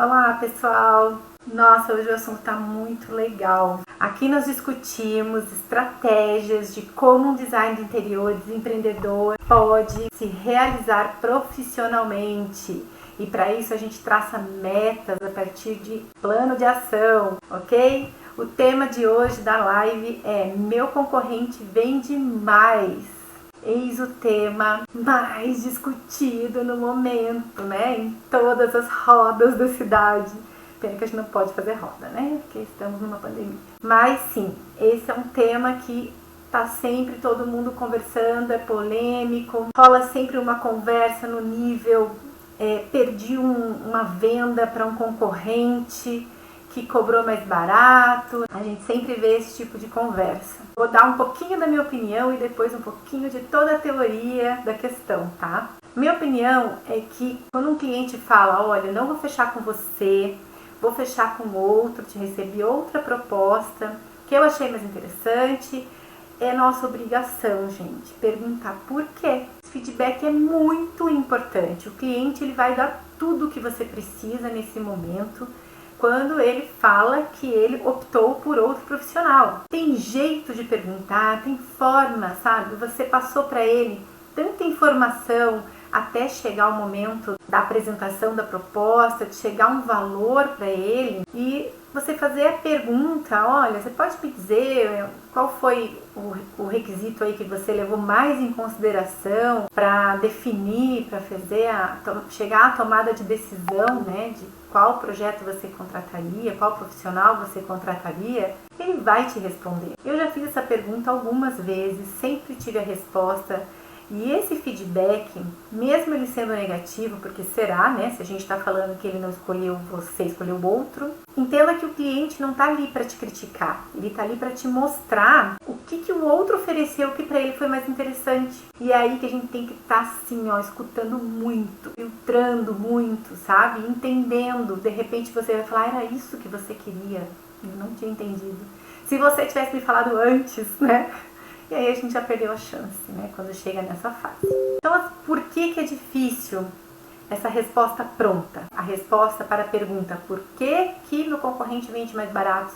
Olá pessoal! Nossa, hoje o assunto está muito legal. Aqui nós discutimos estratégias de como um design de interiores empreendedor pode se realizar profissionalmente. E para isso a gente traça metas a partir de plano de ação, ok? O tema de hoje da live é Meu concorrente vende mais. Eis o tema mais discutido no momento, né? Em todas as rodas da cidade. Pena que a gente não pode fazer roda, né? Porque estamos numa pandemia. Mas sim, esse é um tema que tá sempre todo mundo conversando, é polêmico. Rola sempre uma conversa no nível, perdi uma venda para um concorrente que cobrou mais barato. A gente sempre vê esse tipo de conversa. Vou dar um pouquinho da minha opinião e depois um pouquinho de toda a teoria da questão, tá? Minha opinião é que quando um cliente fala, olha, não vou fechar com você, vou fechar com outro, te recebi outra proposta que eu achei mais interessante, é nossa obrigação, gente, perguntar por quê. Esse feedback é muito importante. O cliente ele vai dar tudo o que você precisa nesse momento, quando ele fala que ele optou por outro profissional. Tem jeito de perguntar, tem forma, sabe? Você passou para ele tanta informação até chegar o momento da apresentação da proposta, de chegar um valor para ele e você fazer a pergunta, olha, você pode me dizer qual foi o requisito aí que você levou mais em consideração para definir, para fazer chegar à tomada de decisão, né, de qual projeto você contrataria, qual profissional você contrataria? Ele vai te responder. Eu já fiz essa pergunta algumas vezes, sempre tive a resposta. E esse feedback, mesmo ele sendo negativo, porque será, né? Se a gente está falando que ele não escolheu você, escolheu o outro, entenda que o cliente não está ali para te criticar. Ele está ali para te mostrar o que o outro ofereceu que para ele foi mais interessante. E é aí que a gente tem que estar assim, ó, escutando muito, filtrando muito, sabe? Entendendo. De repente você vai falar, era isso que você queria. Eu não tinha entendido. Se você tivesse me falado antes, né? E aí a gente já perdeu a chance, né, quando chega nessa fase. Então, por que é difícil essa resposta pronta? A resposta para a pergunta, por que meu concorrente vende mais barato?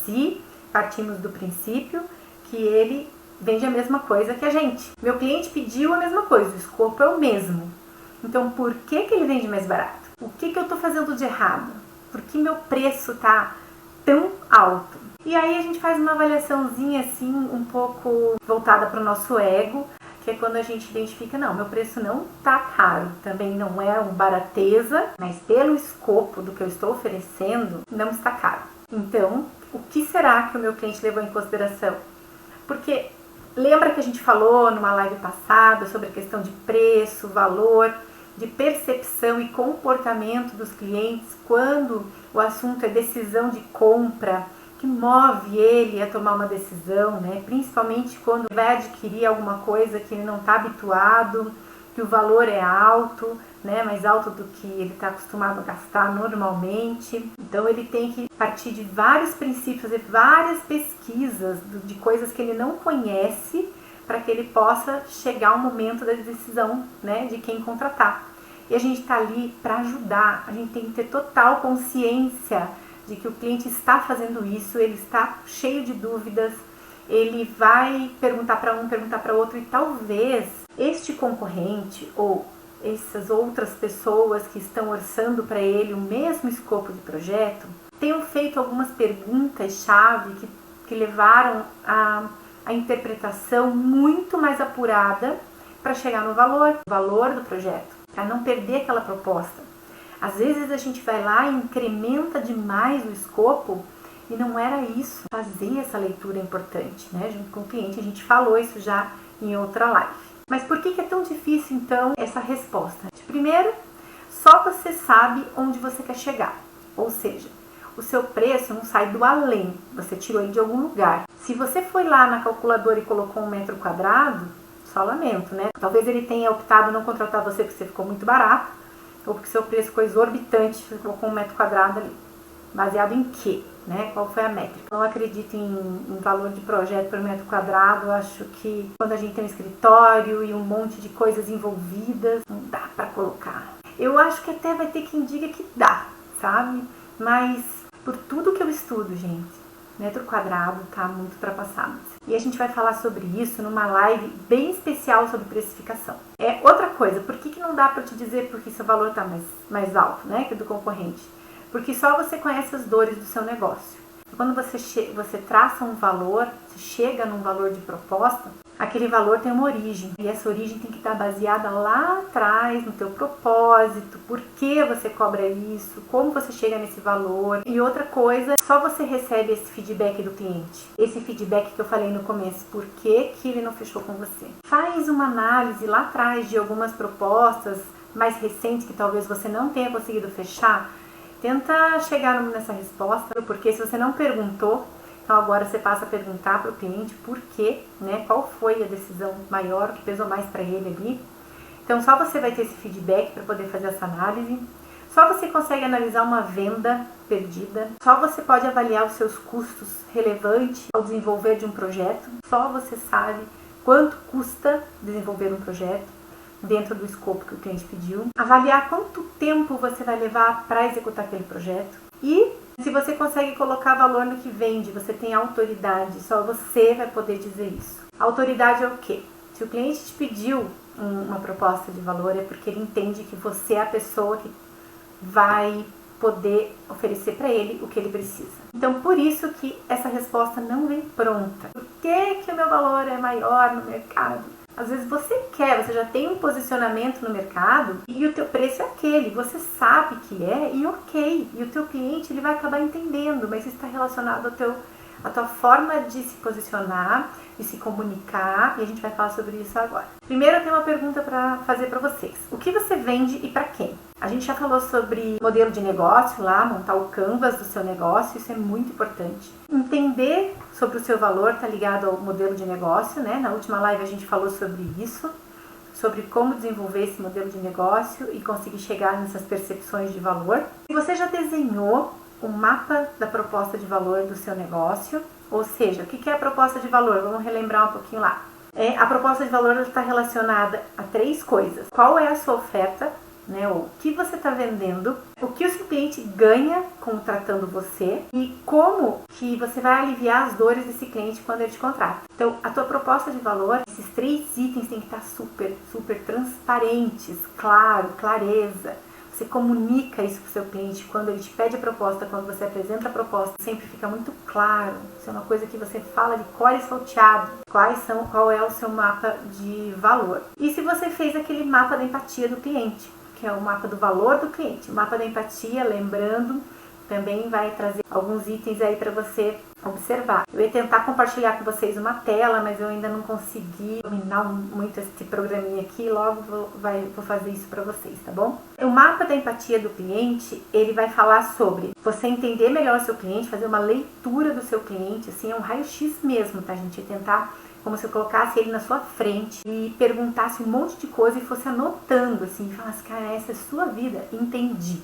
Se partimos do princípio que ele vende a mesma coisa que a gente. Meu cliente pediu a mesma coisa, o escopo é o mesmo. Então, por que ele vende mais barato? O que eu estou fazendo de errado? Por que meu preço está tão alto? E aí a gente faz uma avaliaçãozinha assim, um pouco voltada para o nosso ego, que é quando a gente identifica, não, meu preço não tá caro, também não é um barateza, mas pelo escopo do que eu estou oferecendo, não está caro. Então, o que será que o meu cliente levou em consideração? Porque lembra que a gente falou numa live passada sobre a questão de preço, valor, de percepção e comportamento dos clientes quando o assunto é decisão de compra, que move ele a tomar uma decisão, né? Principalmente quando vai adquirir alguma coisa que ele não está habituado, que o valor é alto, né? Mais alto do que ele está acostumado a gastar normalmente. Então ele tem que partir de vários princípios, fazer várias pesquisas de coisas que ele não conhece para que ele possa chegar ao momento da decisão, né? De quem contratar. E a gente está ali para ajudar, a gente tem que ter total consciência de que o cliente está fazendo isso, ele está cheio de dúvidas, ele vai perguntar para um, perguntar para outro e talvez este concorrente ou essas outras pessoas que estão orçando para ele o mesmo escopo de projeto tenham feito algumas perguntas-chave que levaram a interpretação muito mais apurada para chegar no valor do projeto, para não perder aquela proposta. Às vezes a gente vai lá e incrementa demais o escopo e não era isso. Fazer essa leitura é importante, né? Junto com o cliente, a gente falou isso já em outra live. Mas por que é tão difícil, então, essa resposta? Primeiro, só você sabe onde você quer chegar. Ou seja, o seu preço não sai do além, você tirou ele de algum lugar. Se você foi lá na calculadora e colocou 1 metro quadrado, só lamento, né? Talvez ele tenha optado não contratar você porque você ficou muito barato, ou porque seu preço ficou exorbitante, você colocou 1 metro quadrado ali. Baseado em quê? Né? Qual foi a métrica? Não acredito em valor de projeto por metro quadrado. Eu acho que quando a gente tem um escritório e um monte de coisas envolvidas, não dá para colocar. Eu acho que até vai ter quem diga que dá. sabe? Mas por tudo que eu estudo, gente, metro quadrado tá muito ultrapassado. E a gente vai falar sobre isso numa live bem especial sobre precificação. É outra coisa, por que não dá para te dizer porque seu valor tá mais alto, né, que o do concorrente? Porque só você conhece as dores do seu negócio. Quando você traça um valor, você chega num valor de proposta, aquele valor tem uma origem. E essa origem tem que estar baseada lá atrás, no teu propósito, por que você cobra isso, como você chega nesse valor. E outra coisa, só você recebe esse feedback do cliente. Esse feedback que eu falei no começo, por que ele não fechou com você. Faz uma análise lá atrás de algumas propostas mais recentes que talvez você não tenha conseguido fechar. Tenta chegar nessa resposta, porque se você não perguntou, então agora você passa a perguntar para o cliente por quê, né? Qual foi a decisão maior, que pesou mais para ele ali. Então só você vai ter esse feedback para poder fazer essa análise. Só você consegue analisar uma venda perdida. Só você pode avaliar os seus custos relevantes ao desenvolver de um projeto. Só você sabe quanto custa desenvolver um projeto dentro do escopo que o cliente pediu, avaliar quanto tempo você vai levar para executar aquele projeto e se você consegue colocar valor no que vende, você tem autoridade, só você vai poder dizer isso. Autoridade é o quê? Se o cliente te pediu uma proposta de valor é porque ele entende que você é a pessoa que vai poder oferecer para ele o que ele precisa. Então, por isso que essa resposta não vem pronta. Por que o meu valor é maior no mercado? Às vezes você já tem um posicionamento no mercado e o teu preço é aquele, você sabe que é e ok. E o teu cliente ele vai acabar entendendo, mas isso está relacionado à tua forma de se posicionar, de se comunicar e a gente vai falar sobre isso agora. Primeiro eu tenho uma pergunta para fazer para vocês. O que você vende e para quem? A gente já falou sobre modelo de negócio lá, montar o canvas do seu negócio, isso é muito importante. Entender sobre o seu valor está ligado ao modelo de negócio, né? Na última live a gente falou sobre isso, sobre como desenvolver esse modelo de negócio e conseguir chegar nessas percepções de valor. Se você já desenhou um mapa da proposta de valor do seu negócio, ou seja, o que é a proposta de valor? Vamos relembrar um pouquinho lá. A proposta de valor está relacionada a 3 coisas. Qual é a sua oferta? Né, o que você está vendendo, o que o seu cliente ganha contratando você e como que você vai aliviar as dores desse cliente quando ele te contrata. Então, a tua proposta de valor, esses 3 itens têm que estar super transparentes, claro, clareza. Você comunica isso para o seu cliente quando ele te pede a proposta, quando você apresenta a proposta, sempre fica muito claro. Isso é uma coisa que você fala de cor e salteado. Qual é o seu mapa de valor. E se você fez aquele mapa da empatia do cliente, que é o mapa do valor do cliente. O mapa da empatia, lembrando, também vai trazer alguns itens aí para você observar. Eu ia tentar compartilhar com vocês uma tela, mas eu ainda não consegui dominar muito esse programinha aqui, logo vou fazer isso para vocês, tá bom? O mapa da empatia do cliente, ele vai falar sobre você entender melhor o seu cliente, fazer uma leitura do seu cliente, assim, é um raio-x mesmo, tá, gente? Tentar como se eu colocasse ele na sua frente e perguntasse um monte de coisa e fosse anotando, assim, e falasse, cara, essa é a sua vida, entendi.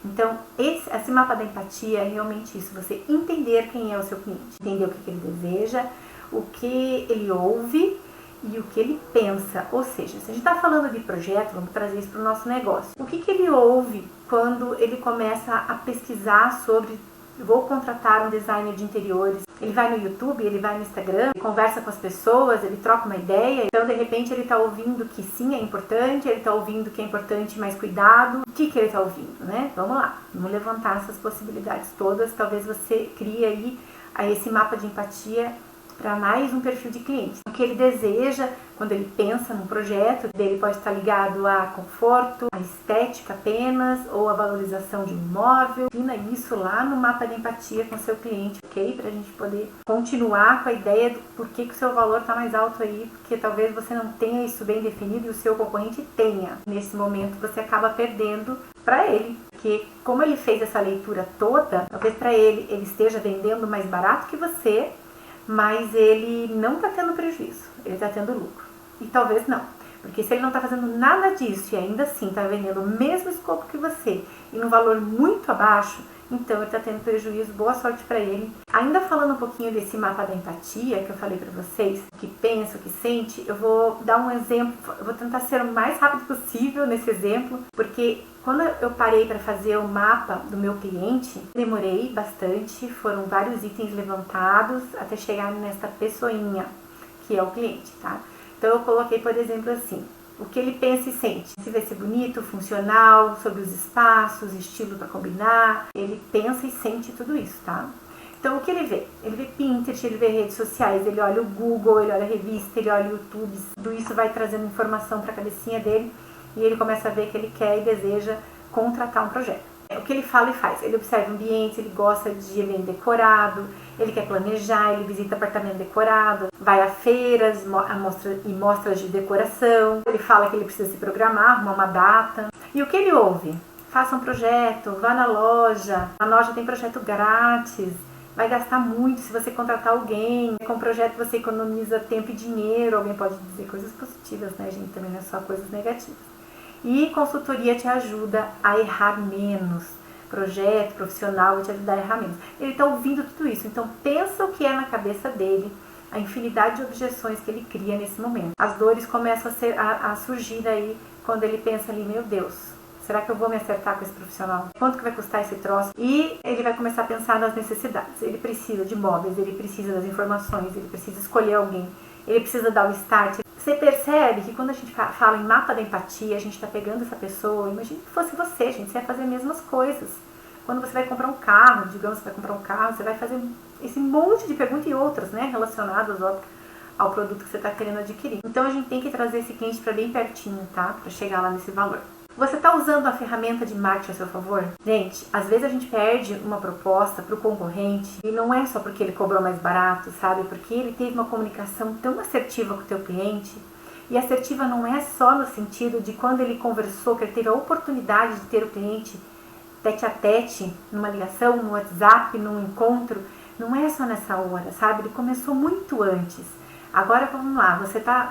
Então, esse mapa da empatia é realmente isso, você entender quem é o seu cliente, entender o que ele deseja, o que ele ouve e o que ele pensa. Ou seja, se a gente está falando de projeto, vamos trazer isso para o nosso negócio. O que ele ouve quando ele começa a pesquisar sobre vou contratar um designer de interiores? Ele vai no YouTube, ele vai no Instagram, ele conversa com as pessoas, ele troca uma ideia. Então, de repente, ele está ouvindo que sim, é importante, ele está ouvindo que é importante mais cuidado. O que ele está ouvindo, né? Vamos lá, vamos levantar essas possibilidades todas. Talvez você crie aí esse mapa de empatia para mais um perfil de cliente. O que ele deseja quando ele pensa num projeto, dele pode estar ligado a conforto, a estética apenas, ou a valorização de um imóvel. Ensina isso lá no mapa de empatia com o seu cliente, ok? Para a gente poder continuar com a ideia do porquê que o seu valor está mais alto aí, porque talvez você não tenha isso bem definido e o seu concorrente tenha. Nesse momento você acaba perdendo para ele, porque como ele fez essa leitura toda, talvez para ele esteja vendendo mais barato que você, mas ele não está tendo prejuízo, ele está tendo lucro. E talvez não, porque se ele não está fazendo nada disso e ainda assim está vendendo o mesmo escopo que você e num valor muito abaixo, então ele está tendo prejuízo. Boa sorte para ele. Ainda falando um pouquinho desse mapa da empatia que eu falei para vocês, que pensa, que sente, eu vou dar um exemplo, eu vou tentar ser o mais rápido possível nesse exemplo, porque quando eu parei para fazer o mapa do meu cliente, demorei bastante, foram vários itens levantados até chegar nessa pessoinha, que é o cliente, tá? Então eu coloquei, por exemplo, assim, o que ele pensa e sente. Se vai ser bonito, funcional, sobre os espaços, estilo para combinar. Ele pensa e sente tudo isso, tá? Então o que ele vê? Ele vê Pinterest, ele vê redes sociais, ele olha o Google, ele olha a revista, ele olha o YouTube. Tudo isso vai trazendo informação para a cabecinha dele e ele começa a ver que ele quer e deseja contratar um projeto. O que ele fala e faz? Ele observa ambientes, ele gosta de ambiente decorado, ele quer planejar, ele visita apartamento decorado, vai a feiras e mostras de decoração. Ele fala que ele precisa se programar, arrumar uma data. E o que ele ouve? Faça um projeto, vá na loja tem projeto grátis, vai gastar muito se você contratar alguém. Com o projeto você economiza tempo e dinheiro. Alguém pode dizer coisas positivas, né, gente? Também não é só coisas negativas. E consultoria te ajuda a errar menos. Projeto profissional vai te ajudar a errar menos. Ele está ouvindo tudo isso. Então pensa o que é na cabeça dele, a infinidade de objeções que ele cria nesse momento. As dores começam a surgir aí quando ele pensa ali, meu Deus, será que eu vou me acertar com esse profissional? Quanto que vai custar esse troço? E ele vai começar a pensar nas necessidades. Ele precisa de móveis, ele precisa das informações, ele precisa escolher alguém, ele precisa dar o start. Você percebe que quando a gente fala em mapa da empatia, a gente está pegando essa pessoa, imagina que fosse você, gente, você vai fazer as mesmas coisas. Quando você vai comprar um carro, digamos que vai comprar um carro, você vai fazer esse monte de perguntas e outras, né, relacionadas ao produto que você está querendo adquirir. Então a gente tem que trazer esse cliente para bem pertinho, tá? Para chegar lá nesse valor. Você está usando a ferramenta de marketing a seu favor? Gente, às vezes a gente perde uma proposta para o concorrente e não é só porque ele cobrou mais barato, sabe? Porque ele teve uma comunicação tão assertiva com o teu cliente. E assertiva não é só no sentido de quando ele conversou, que ele teve a oportunidade de ter o cliente tete a tete, numa ligação, no WhatsApp, num encontro. Não é só nessa hora, sabe? Ele começou muito antes. Agora vamos lá,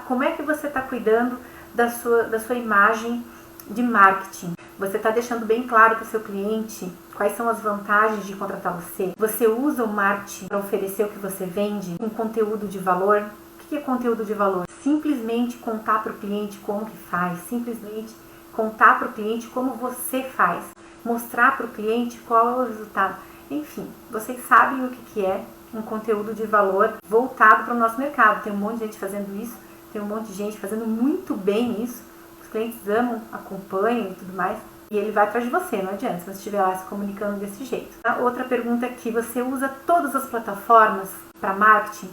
como é que você está cuidando da sua imagem de marketing? Você está deixando bem claro para o seu cliente quais são as vantagens de contratar você? Você usa o marketing para oferecer o que você vende? Um conteúdo de valor? O que é conteúdo de valor? Simplesmente contar para o cliente como que faz, simplesmente contar para o cliente como você faz, mostrar para o cliente qual é o resultado. Enfim, vocês sabem o que é um conteúdo de valor voltado para o nosso mercado. Tem um monte de gente fazendo isso, tem um monte de gente fazendo muito bem isso. Os clientes amam, acompanham e tudo mais. E ele vai atrás de você, não adianta se você estiver lá se comunicando desse jeito. A outra pergunta aqui, você usa todas as plataformas para marketing?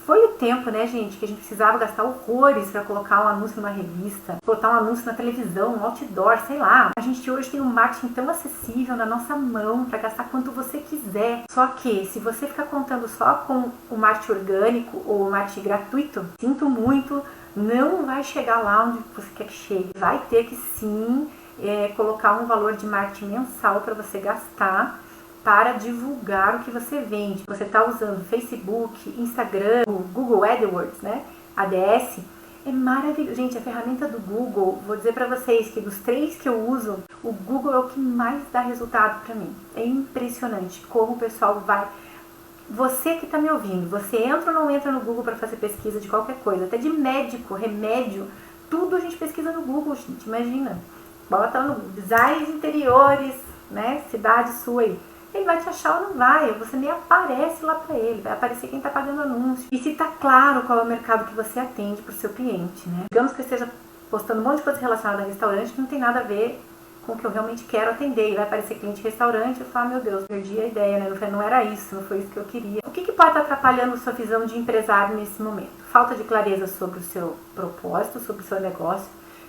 Foi o tempo, né, gente, que a gente precisava gastar horrores para colocar um anúncio numa revista, botar um anúncio na televisão, um outdoor, sei lá. A gente hoje tem um marketing tão acessível na nossa mão para gastar quanto você quiser. Só que se você ficar contando só com o marketing orgânico ou o marketing gratuito, sinto muito, não vai chegar lá onde você quer que chegue. Vai ter que sim colocar um valor de marketing mensal para você gastar para divulgar o que você vende. Você está usando Facebook, Instagram, o Google AdWords, né? ADS. É maravilhoso. Gente, a ferramenta do Google, vou dizer para vocês que dos 3 que eu uso, o Google é o que mais dá resultado para mim. É impressionante como o pessoal vai... Você que está me ouvindo, você entra ou não entra no Google para fazer pesquisa de qualquer coisa, até de médico, remédio, tudo a gente pesquisa no Google, gente, imagina. Bota no design de interiores, né, cidade sua aí. Ele vai te achar ou não vai, você nem aparece lá para ele, vai aparecer quem está pagando anúncio. E se está claro qual é o mercado que você atende para o seu cliente, né? Digamos que eu esteja postando um monte de coisa relacionada a restaurante que não tem nada a ver com o que eu realmente quero atender. E vai aparecer cliente de restaurante e eu falo, meu Deus, perdi a ideia, né? Não era isso, não foi isso que eu queria. O que pode estar atrapalhando sua visão de empresário nesse momento? Falta de clareza sobre o seu propósito, sobre o seu negócio,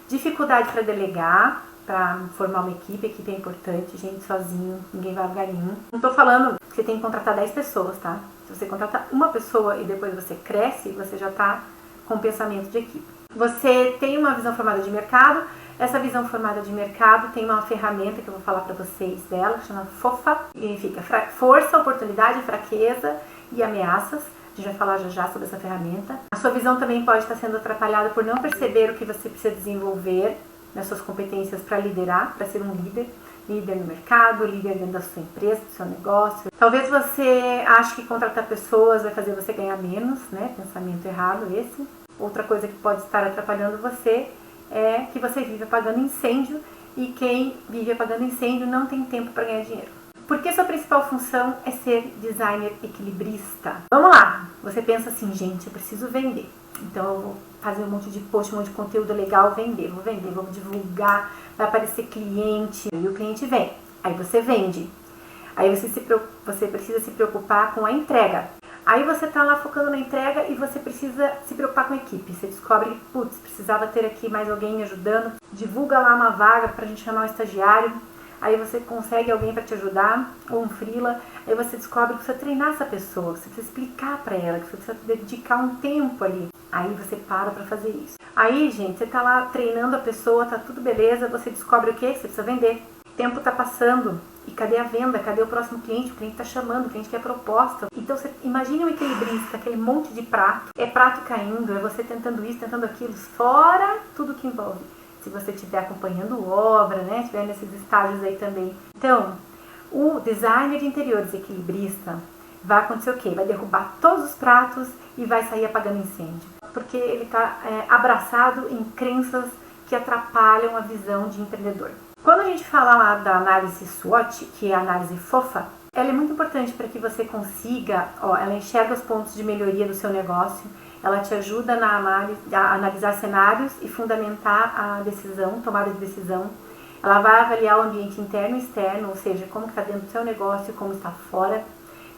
dificuldade para delegar, para formar uma equipe. A equipe é importante, gente, sozinho, ninguém vai a lugar nenhum. Não tô falando que você tem que contratar 10 pessoas, tá? Se você contratar uma pessoa e depois você cresce, você já tá com pensamento de equipe. Você tem uma visão formada de mercado. Essa visão formada de mercado tem uma ferramenta que eu vou falar para vocês dela, que chama FOFA. Significa força, oportunidade, fraqueza e ameaças. A gente vai falar já sobre essa ferramenta. A sua visão também pode estar sendo atrapalhada por não perceber o que você precisa desenvolver nas suas competências para liderar, para ser um líder. líder no mercado, líder dentro da sua empresa, do seu negócio. Talvez você ache que contratar pessoas vai fazer você ganhar menos, né? Pensamento errado esse. Outra coisa que pode estar atrapalhando você é que você vive apagando incêndio, e quem vive apagando incêndio não tem tempo para ganhar dinheiro. Porque sua principal função é ser designer equilibrista. Vamos lá! Você pensa assim, gente, eu preciso vender. Então eu vou fazer um monte de post, um monte de conteúdo legal, vender, vamos divulgar, vai aparecer cliente, e o cliente vem. Aí você vende. Aí você precisa se preocupar com a entrega. Aí você tá lá focando na entrega e você precisa se preocupar com a equipe. Você descobre que, putz, precisava ter aqui mais alguém me ajudando. Divulga lá uma vaga pra gente chamar um estagiário. Aí você consegue alguém para te ajudar, ou um freela. Aí você descobre que precisa treinar essa pessoa, que você precisa explicar para ela, que você precisa dedicar um tempo ali. Aí você para fazer isso. Aí, gente, você tá lá treinando a pessoa, tá tudo beleza, você descobre o quê? Que você precisa vender. O tempo tá passando. E cadê a venda? Cadê o próximo cliente? O cliente tá chamando, o cliente quer proposta. Então você imagine um equilibrista, aquele monte de prato. É prato caindo, é você tentando isso, tentando aquilo, fora tudo que envolve. Se você estiver acompanhando obra, né, estiver nesses estágios aí também. Então, o designer de interiores equilibrista vai acontecer o quê? Vai derrubar todos os pratos e vai sair apagando incêndio. Porque ele está abraçado em crenças que atrapalham a visão de empreendedor. Quando a gente fala lá da análise SWOT, que é a análise fofa, ela é muito importante para que você consiga, ela enxerga os pontos de melhoria do seu negócio, ela te ajuda a analisar cenários e fundamentar a decisão, tomada de decisão. Ela vai avaliar o ambiente interno e externo, ou seja, como está dentro do seu negócio e como está fora.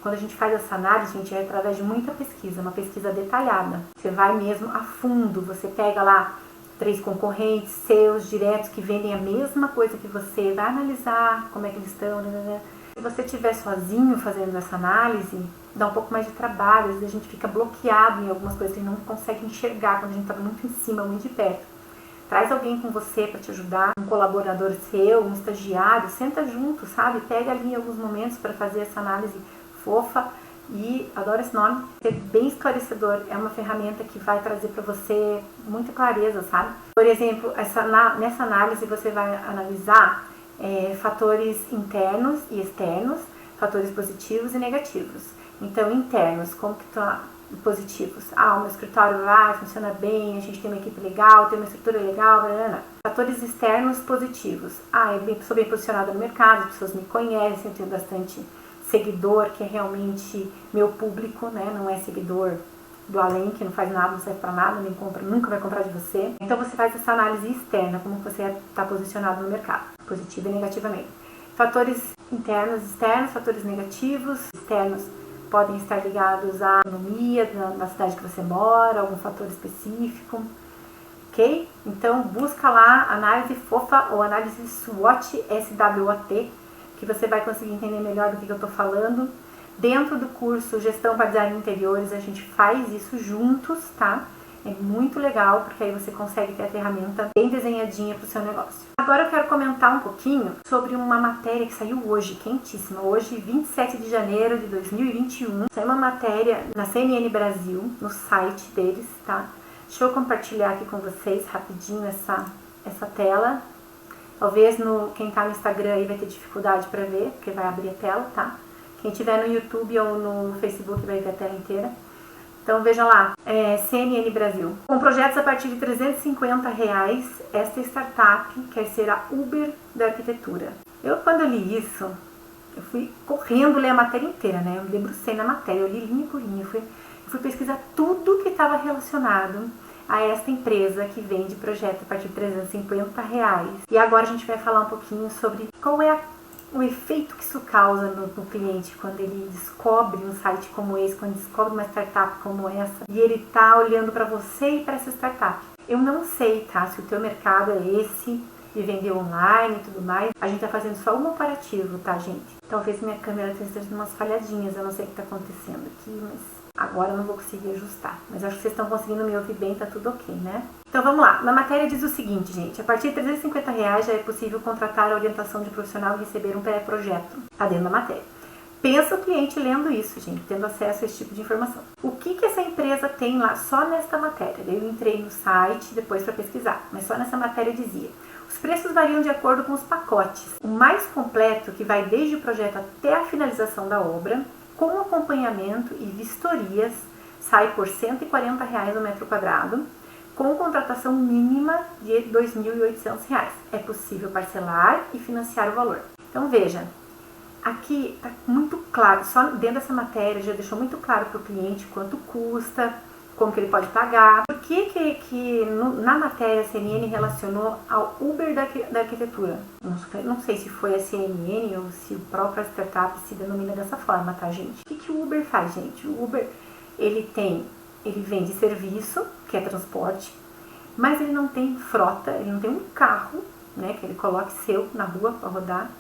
Quando a gente faz essa análise, a gente é através de muita pesquisa, uma pesquisa detalhada. Você vai mesmo a fundo, você pega lá 3 concorrentes seus diretos que vendem a mesma coisa que você, vai analisar como é que eles estão, né? Se você estiver sozinho fazendo essa análise, dá um pouco mais de trabalho, às vezes a gente fica bloqueado em algumas coisas que a gente não consegue enxergar quando a gente está muito em cima, muito de perto. Traz alguém com você para te ajudar, um colaborador seu, um estagiário, senta junto, sabe? Pega ali em alguns momentos para fazer essa análise fofa e, adoro esse nome, ser bem esclarecedor. É uma ferramenta que vai trazer para você muita clareza, sabe? Por exemplo, nessa análise você vai analisar fatores internos e externos, fatores positivos e negativos. Então, internos, como que tá positivos? O meu escritório vai, funciona bem, a gente tem uma equipe legal, tem uma estrutura legal, blá, blá, blá. Fatores externos positivos. Sou bem posicionada no mercado, as pessoas me conhecem, eu tenho bastante seguidor, que é realmente meu público, né? Não é seguidor do além, que não faz nada, não serve pra nada, nem compra, nunca vai comprar de você. Então você faz essa análise externa, como você está posicionado no mercado, positivo e negativamente. Fatores internos, externos, fatores negativos, externos podem estar ligados à economia na cidade que você mora, algum fator específico, ok? Então busca lá análise fofa ou análise SWOT, SWOT, que você vai conseguir entender melhor do que eu estou falando. Dentro do curso Gestão para Design de Interiores, a gente faz isso juntos, tá? É muito legal, porque aí você consegue ter a ferramenta bem desenhadinha para o seu negócio. Agora eu quero comentar um pouquinho sobre uma matéria que saiu hoje, quentíssima. Hoje, 27 de janeiro de 2021. Saiu uma matéria na CNN Brasil, no site deles, tá? Deixa eu compartilhar aqui com vocês rapidinho essa tela. Talvez quem tá no Instagram aí vai ter dificuldade para ver, porque vai abrir a tela, tá? Quem tiver no YouTube ou no Facebook vai ver a tela inteira. Então veja lá, CNN Brasil. Com projetos a partir de R$350, esta startup quer ser a Uber da arquitetura. Quando eu li isso, eu fui correndo ler a matéria inteira, né? Eu me debrucei na matéria, eu li linha por linha, eu fui pesquisar tudo que estava relacionado a esta empresa que vende projeto a partir de R$350. E agora a gente vai falar um pouquinho sobre qual é o efeito que isso causa no cliente quando ele descobre um site como esse, quando descobre uma startup como essa e ele tá olhando para você e para essa startup. Eu não sei, tá? Se o teu mercado é esse de vender online e tudo mais. A gente tá fazendo só um comparativo, tá, gente? Talvez minha câmera esteja dando umas falhadinhas, eu não sei o que tá acontecendo aqui, mas agora eu não vou conseguir ajustar. Mas acho que vocês estão conseguindo me ouvir bem, tá tudo ok, né? Então vamos lá. Na matéria diz o seguinte, gente. A partir de R$350 já é possível contratar a orientação de profissional e receber um pré-projeto. Tá dentro da matéria. Pensa o cliente lendo isso, gente, tendo acesso a esse tipo de informação. O que essa empresa tem lá só nesta matéria? Eu entrei no site depois para pesquisar, mas só nessa matéria dizia: Os preços variam de acordo com os pacotes. O mais completo, que vai desde o projeto até a finalização da obra, com acompanhamento e vistorias, sai por R$ 140 o metro quadrado, com contratação mínima de R$ 2.800. É possível parcelar e financiar o valor. Então veja, aqui está muito claro, só dentro dessa matéria já deixou muito claro para o cliente quanto custa, como que ele pode pagar. Por que na matéria a CNN relacionou ao Uber da arquitetura? Não sei se foi a CNN ou se o próprio startup se denomina dessa forma, tá, gente? O que o Uber faz, gente? O Uber, ele vende serviço, que é transporte, mas ele não tem frota, ele não tem um carro, né, que ele coloque seu na rua para rodar.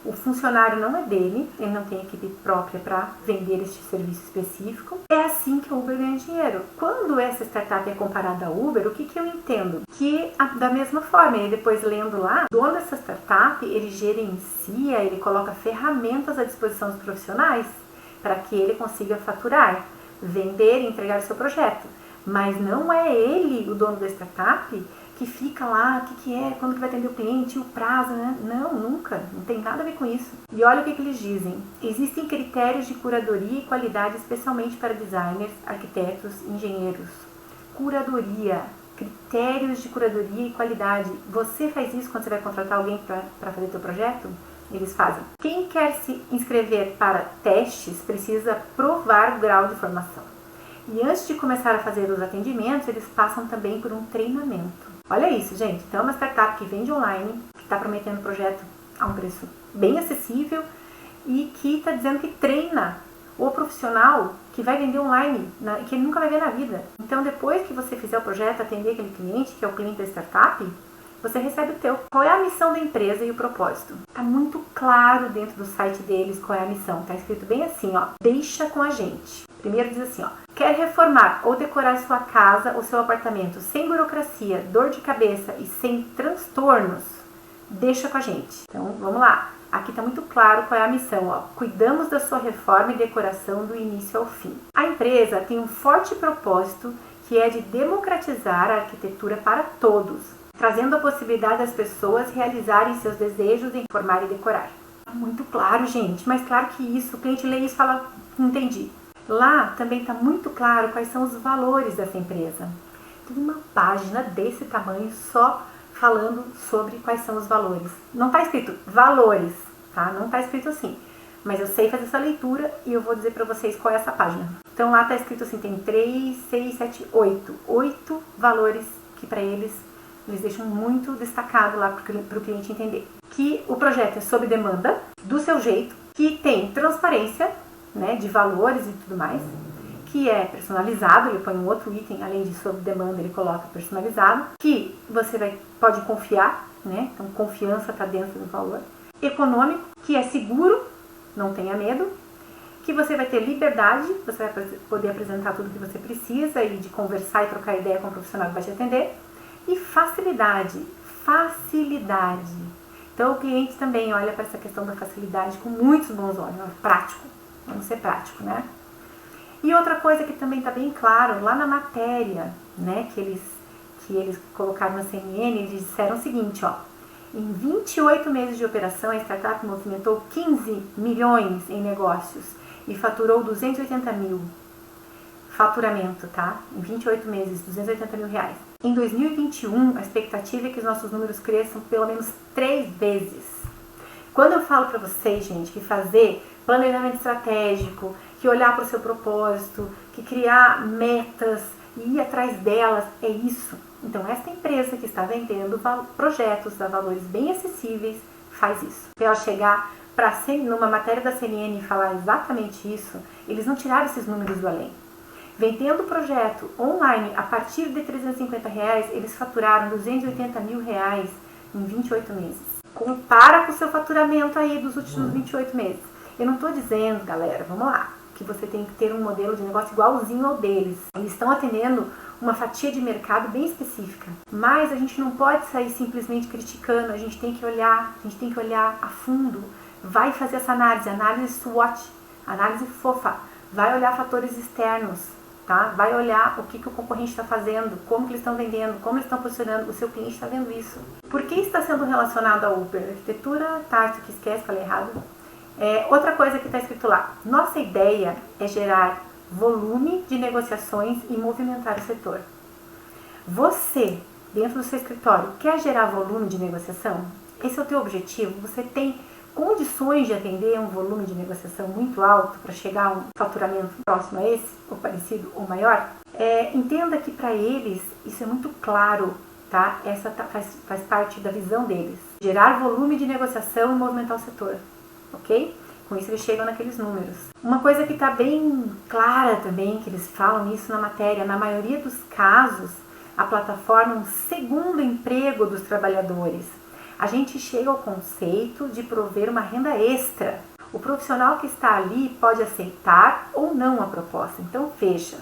O funcionário não é dele, ele não tem equipe própria para vender este serviço específico. É assim que o Uber ganha dinheiro. Quando essa startup é comparada ao Uber, o que eu entendo? Que da mesma forma, e depois lendo lá, o dono dessa startup, ele gerencia, ele coloca ferramentas à disposição dos profissionais para que ele consiga faturar, vender e entregar o seu projeto. Mas não é ele, o dono da startup, que fica lá, o que é, quando que vai atender o cliente, o prazo, né? Não, nunca, não tem nada a ver com isso. E olha o que eles dizem. Existem critérios de curadoria e qualidade especialmente para designers, arquitetos, engenheiros. Curadoria, critérios de curadoria e qualidade. Você faz isso quando você vai contratar alguém para fazer seu projeto? Eles fazem. Quem quer se inscrever para testes precisa provar o grau de formação. E antes de começar a fazer os atendimentos, eles passam também por um treinamento. Olha isso, gente. Então, é uma startup que vende online, que está prometendo o projeto a um preço bem acessível e que está dizendo que treina o profissional que vai vender online, que ele nunca vai ver na vida. Então, depois que você fizer o projeto, atender aquele cliente, que é o cliente da startup, você recebe o teu. Qual é a missão da empresa e o propósito? Está muito claro dentro do site deles qual é a missão. Está escrito bem assim, ó. Deixa com a gente. Primeiro diz assim, ó. Quer reformar ou decorar sua casa ou seu apartamento sem burocracia, dor de cabeça e sem transtornos? Deixa com a gente. Então, vamos lá. Aqui está muito claro qual é a missão, ó. Cuidamos da sua reforma e decoração do início ao fim. A empresa tem um forte propósito que é de democratizar a arquitetura para todos, trazendo a possibilidade das pessoas realizarem seus desejos em reformar e decorar. Muito claro, gente, mas claro que isso, o cliente lê isso e fala, entendi. Lá também está muito claro quais são os valores dessa empresa. Tem uma página desse tamanho só falando sobre quais são os valores. Não está escrito valores, tá? Não está escrito assim. Mas eu sei fazer essa leitura e eu vou dizer para vocês qual é essa página. Então lá está escrito assim, tem 3, 6, 7, 8. 8 valores que para eles deixam muito destacado lá para o cliente entender. Que o projeto é sob demanda, do seu jeito, que tem transparência, né, de valores e tudo mais, que é personalizado, ele põe um outro item, além de sob demanda, ele coloca personalizado, que você pode confiar, né, então confiança está dentro do valor, econômico, que é seguro, não tenha medo, que você vai ter liberdade, você vai poder apresentar tudo que você precisa e de conversar e trocar ideia com o profissional que vai te atender, e facilidade. Então o cliente também olha para essa questão da facilidade com muitos bons olhos, prático. Vamos ser prático, né? E outra coisa que também está bem claro, lá na matéria, né, que eles colocaram na CNN, eles disseram o seguinte, ó. Em 28 meses de operação, a startup movimentou 15 milhões em negócios e faturou 280 mil. Faturamento, tá? Em 28 meses, 280 mil reais. Em 2021, a expectativa é que os nossos números cresçam pelo menos 3 vezes. Quando eu falo para vocês, gente, que fazer planejamento estratégico, que olhar para o seu propósito, que criar metas e ir atrás delas, é isso. Então, esta empresa que está vendendo projetos a valores bem acessíveis, faz isso. Para ela chegar numa matéria da CNN e falar exatamente isso, eles não tiraram esses números do além. Vendendo o projeto online a partir de R$350, eles faturaram 280 mil reais em 28 meses. Compara com o seu faturamento aí dos últimos 28 meses. Eu não estou dizendo, galera, vamos lá, que você tem que ter um modelo de negócio igualzinho ao deles. Eles estão atendendo uma fatia de mercado bem específica. Mas a gente não pode sair simplesmente criticando, a gente tem que olhar a fundo. Vai fazer essa análise SWOT, análise fofa. Vai olhar fatores externos. tá? Vai olhar o que o concorrente está fazendo, como que eles estão vendendo, como eles estão posicionando, o seu cliente está vendo isso. Por que está sendo relacionado ao Uber? Arquitetura, tá, isso que esquece, falei errado. Outra coisa que está escrito lá, nossa ideia é gerar volume de negociações e movimentar o setor. Você, dentro do seu escritório, quer gerar volume de negociação? Esse é o teu objetivo? Você tem condições de atender um volume de negociação muito alto para chegar a um faturamento próximo a esse, ou parecido, ou maior? Entenda que para eles isso é muito claro, tá? Essa faz parte da visão deles. Gerar volume de negociação e movimentar o setor, ok? Com isso eles chegam naqueles números. Uma coisa que está bem clara também, que eles falam isso na matéria, na maioria dos casos, a plataforma é um segundo emprego dos trabalhadores. A gente chega ao conceito de prover uma renda extra. O profissional que está ali pode aceitar ou não a proposta. Então, veja,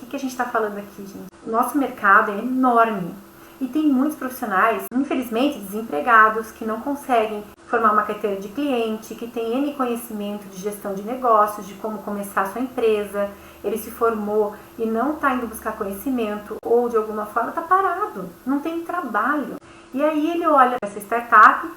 o que a gente está falando aqui, gente? O nosso mercado é enorme e tem muitos profissionais, infelizmente, desempregados, que não conseguem formar uma carteira de cliente, que tem N conhecimento de gestão de negócios, de como começar a sua empresa. Ele se formou e não está indo buscar conhecimento ou de alguma forma está parado, não tem trabalho. E aí ele olha para essa startup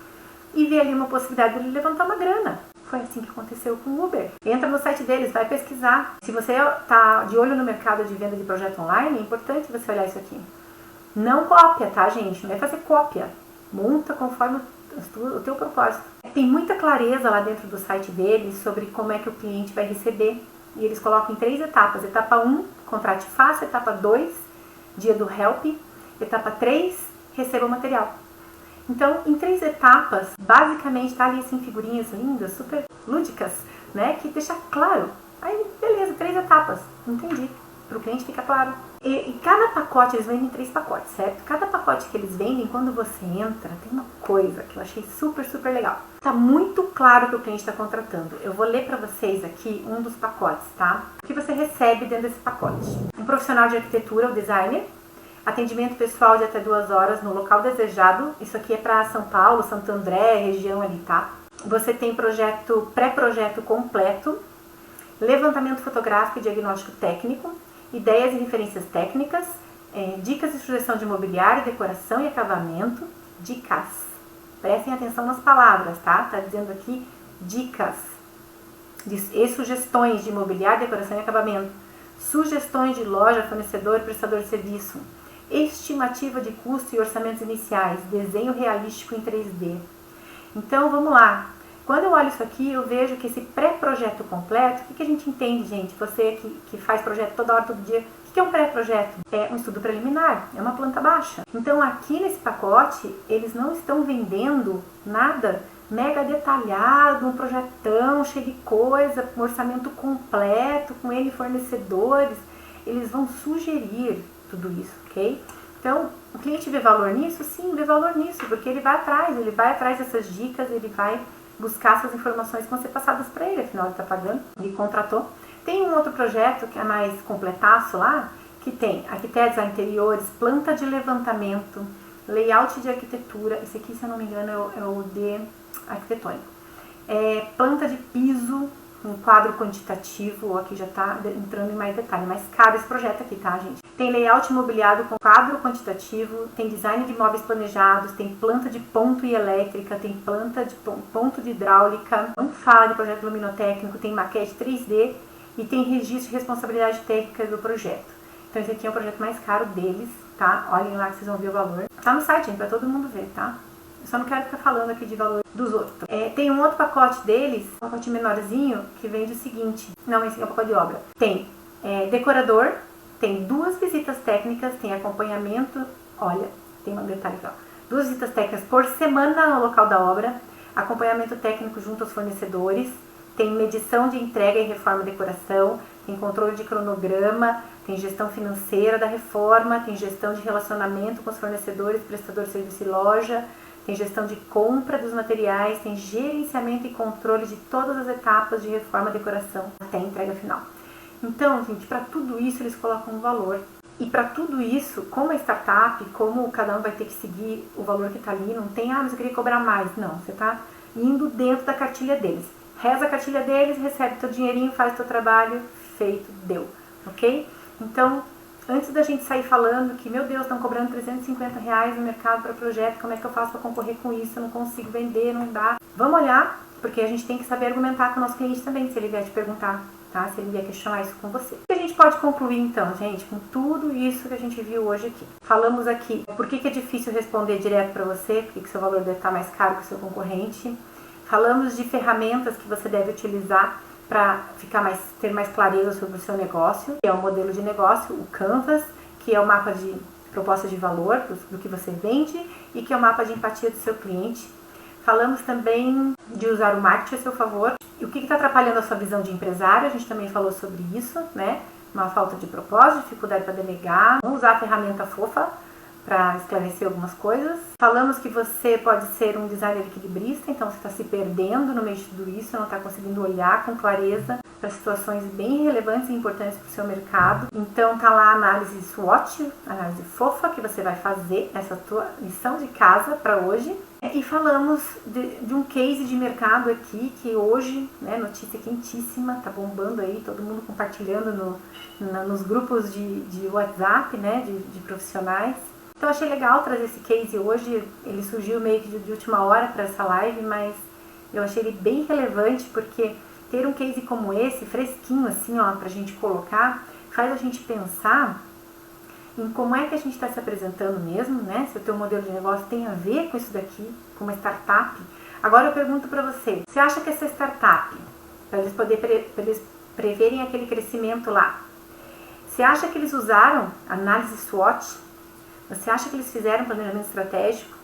e vê ali uma possibilidade de ele levantar uma grana. Foi assim que aconteceu com o Uber. Entra no site deles, vai pesquisar. Se você está de olho no mercado de venda de projeto online, é importante você olhar isso aqui. Não cópia, tá, gente? Não é fazer cópia. Monta conforme o teu propósito. Tem muita clareza lá dentro do site deles sobre como é que o cliente vai receber. E eles colocam em 3 etapas. Etapa 1, contrate fácil. Etapa 2, dia do help. Etapa 3, receba o material. Então, em 3 etapas, basicamente tá ali assim, figurinhas lindas, super lúdicas, né? Que deixa claro. Aí, beleza, 3 etapas. Entendi. Para o cliente fica claro. E cada pacote, eles vendem 3 pacotes, certo? Cada pacote que eles vendem, quando você entra, tem uma coisa que eu achei super, super legal. Tá muito claro que o cliente está contratando. Eu vou ler para vocês aqui um dos pacotes, tá? O que você recebe dentro desse pacote? Um profissional de arquitetura, o designer. Atendimento pessoal de até 2 horas no local desejado. Isso aqui é para São Paulo, Santo André, região ali, tá? Você tem pré-projeto completo, levantamento fotográfico e diagnóstico técnico, ideias e referências técnicas, dicas de sugestão de mobiliário, decoração e acabamento. Dicas. Prestem atenção nas palavras, tá? Tá dizendo aqui dicas e sugestões de mobiliário, decoração e acabamento. Sugestões de loja, fornecedor e prestador de serviço. Estimativa de custo e orçamentos iniciais. Desenho realístico em 3D. Então, vamos lá. Quando eu olho isso aqui, eu vejo que esse pré-projeto completo, o que a gente entende, gente? Você que faz projeto toda hora, todo dia, o que é um pré-projeto? É um estudo preliminar, é uma planta baixa. Então, aqui nesse pacote, eles não estão vendendo nada mega detalhado, um projetão cheio de coisa, um orçamento completo, com N fornecedores. Eles vão sugerir tudo isso, ok? Então, o cliente vê valor nisso? Sim, vê valor nisso, porque ele vai atrás dessas dicas, ele vai buscar essas informações que vão ser passadas para ele, afinal ele está pagando, ele contratou. Tem um outro projeto que é mais completaço lá, que tem arquitetos interiores, planta de levantamento, layout de arquitetura, esse aqui, se eu não me engano, é o de arquitetônico. Planta de piso, um quadro quantitativo, aqui já está entrando em mais detalhe, mais caro esse projeto aqui, tá, gente? Tem layout imobiliário com quadro quantitativo, tem design de móveis planejados, tem planta de ponto e elétrica, tem planta de ponto de hidráulica, não fala de projeto luminotécnico, tem maquete 3D e tem registro de responsabilidade técnica do projeto. Então esse aqui é o projeto mais caro deles, tá? Olhem lá que vocês vão ver o valor. Tá no site, gente, pra todo mundo ver, tá? Eu só não quero ficar falando aqui de valor dos outros. Tem um outro pacote deles, um pacote menorzinho, que vende o seguinte. Não, esse é o pacote de obra. Tem decorador, tem 2 visitas técnicas, tem acompanhamento. Olha, tem um detalhe aqui, ó. 2 visitas técnicas por semana no local da obra. Acompanhamento técnico junto aos fornecedores. Tem medição de entrega e reforma e decoração. Tem controle de cronograma. Tem gestão financeira da reforma. Tem gestão de relacionamento com os fornecedores, prestador de serviço e loja. Tem gestão de compra dos materiais, tem gerenciamento e controle de todas as etapas de reforma e decoração até a entrega final. Então, gente, para tudo isso eles colocam um valor. E para tudo isso, como é startup, como cada um vai ter que seguir o valor que está ali, não tem, mas eu queria cobrar mais. Não, você está indo dentro da cartilha deles. Reza a cartilha deles, recebe teu dinheirinho, faz teu trabalho, feito, deu. Ok? Então, antes da gente sair falando que, meu Deus, estão cobrando R$350 no mercado para projeto, como é que eu faço para concorrer com isso? Eu não consigo vender, não dá. Vamos olhar, porque a gente tem que saber argumentar com o nosso cliente também, se ele vier te perguntar, tá? Se ele vier questionar isso com você. O que a gente pode concluir então, gente, com tudo isso que a gente viu hoje aqui? Falamos aqui por que é difícil responder direto para você, porque seu valor deve estar mais caro que o seu concorrente. Falamos de ferramentas que você deve utilizar para ter mais clareza sobre o seu negócio, que é o modelo de negócio, o Canvas, que é o mapa de proposta de valor do que você vende e que é o mapa de empatia do seu cliente. Falamos também de usar o marketing a seu favor. E o que está atrapalhando a sua visão de empresário? A gente também falou sobre isso, né? Uma falta de propósito, dificuldade para delegar, não usar a ferramenta fofa para esclarecer algumas coisas. Falamos que você pode ser um designer equilibrista, então você está se perdendo no meio de tudo isso, não está conseguindo olhar com clareza para situações bem relevantes e importantes para o seu mercado. Então tá lá a análise SWOT, análise fofa, que você vai fazer essa tua lição de casa para hoje. E falamos de um case de mercado aqui que hoje, né, notícia quentíssima, tá bombando aí, todo mundo compartilhando nos grupos de WhatsApp, né, de profissionais. Então achei legal trazer esse case hoje, ele surgiu meio que de última hora para essa live, mas eu achei ele bem relevante porque ter um case como esse, fresquinho assim, ó, pra gente colocar, faz a gente pensar em como é que a gente está se apresentando mesmo, né? Se o teu modelo de negócio tem a ver com isso daqui, com uma startup. Agora eu pergunto para você, você acha que essa startup, para eles preverem aquele crescimento lá, você acha que eles usaram análise SWOT? Você acha que eles fizeram planejamento estratégico?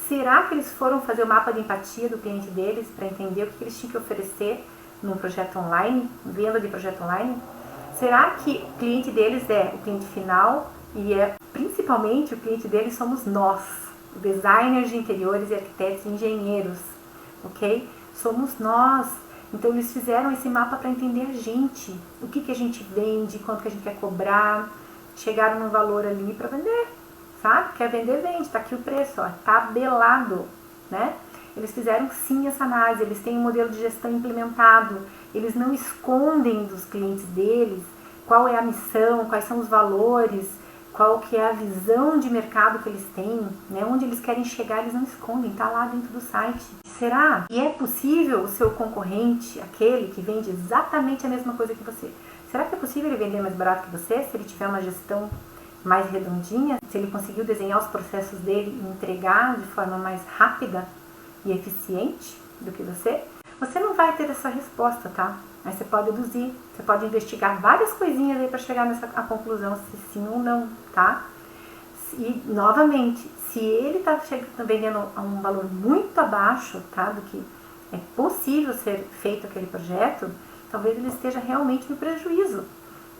Será que eles foram fazer o mapa de empatia do cliente deles para entender o que eles tinham que oferecer num projeto online, venda de projeto online? Será que o cliente deles é o cliente final e principalmente o cliente deles somos nós, designers de interiores e arquitetos e engenheiros, ok? Somos nós. Então eles fizeram esse mapa para entender a gente, o que a gente vende, quanto que a gente quer cobrar, chegaram num valor ali para vender, sabe? Quer vender, vende, tá aqui o preço, ó, tabelado, né? Eles fizeram sim essa análise, eles têm um modelo de gestão implementado, eles não escondem dos clientes deles qual é a missão, quais são os valores, qual que é a visão de mercado que eles têm, né? Onde eles querem chegar, eles não escondem, tá lá dentro do site. Será? E é possível o seu concorrente, aquele que vende exatamente a mesma coisa que você, será que é possível ele vender mais barato que você, se ele tiver uma gestão mais redondinha, se ele conseguiu desenhar os processos dele e entregar de forma mais rápida e eficiente do que você? Você não vai ter essa resposta, tá? Mas você pode deduzir, você pode investigar várias coisinhas aí para chegar a conclusão se sim ou não, tá? E, novamente, se ele está vendendo a um valor muito abaixo, tá, do que é possível ser feito aquele projeto, talvez ele esteja realmente no prejuízo.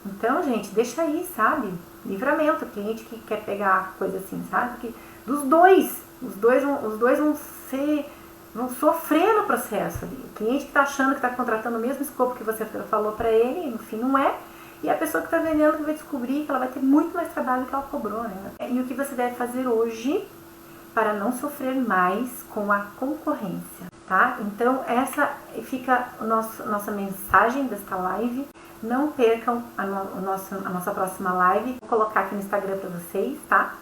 Então, gente, deixa aí, sabe? Livramento, cliente que quer pegar coisa assim, sabe? Porque os dois vão sofrer no processo ali. O cliente que está achando que está contratando o mesmo escopo que você falou para ele, no fim não é. E a pessoa que está vendendo que vai descobrir que ela vai ter muito mais trabalho do que ela cobrou, né? E o que você deve fazer hoje para não sofrer mais com a concorrência, tá? Então essa fica a nossa mensagem desta live. Não percam a nossa próxima live. Vou colocar aqui no Instagram para vocês, tá?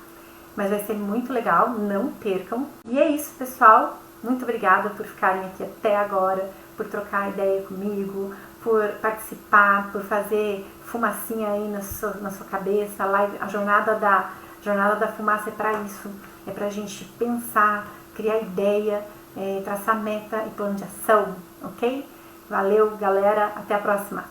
Mas vai ser muito legal, não percam. E é isso, pessoal. Muito obrigada por ficarem aqui até agora, por trocar ideia comigo, por participar, por fazer fumacinha aí na sua cabeça. A jornada da fumaça é para isso. É para a gente pensar, criar ideia, traçar meta e plano de ação, ok? Valeu, galera. Até a próxima.